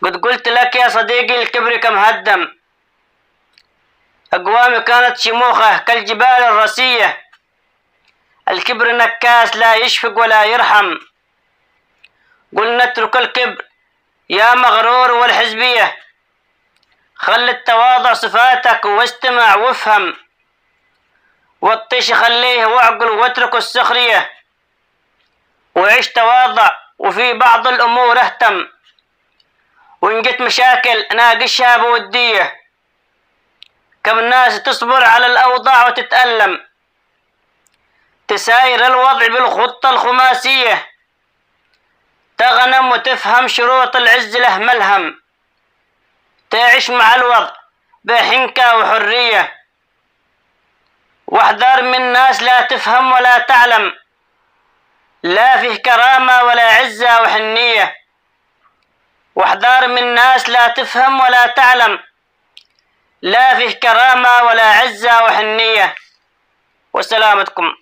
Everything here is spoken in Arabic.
قد قلت لك يا صديقي الكبر كم هدم. أقوام كانت شموخه كالجبال الراسية. الكبر نكاس لا يشفق ولا يرحم. قلنا اترك الكبر يا مغرور والحزبية. خل التواضع صفاتك واستمع وافهم. والطيش خليه واعقل واترك السخرية. وعيش تواضع وفي بعض الأمور اهتم. وإن جت مشاكل ناقشها بودية. كم ناس تصبر على الأوضاع وتتألم. تساير الوضع بالخطة الخماسية. تغنم وتفهم شروط العز له ملهم. تعيش مع الوضع بحنكة وحرية. واحذر من ناس لا تفهم ولا تعلم. لا فيه كرامة ولا عزة وحنية. واحذر من ناس لا تفهم ولا تعلم. لا فيه كرامة ولا عزة وحنية. وسلامتكم.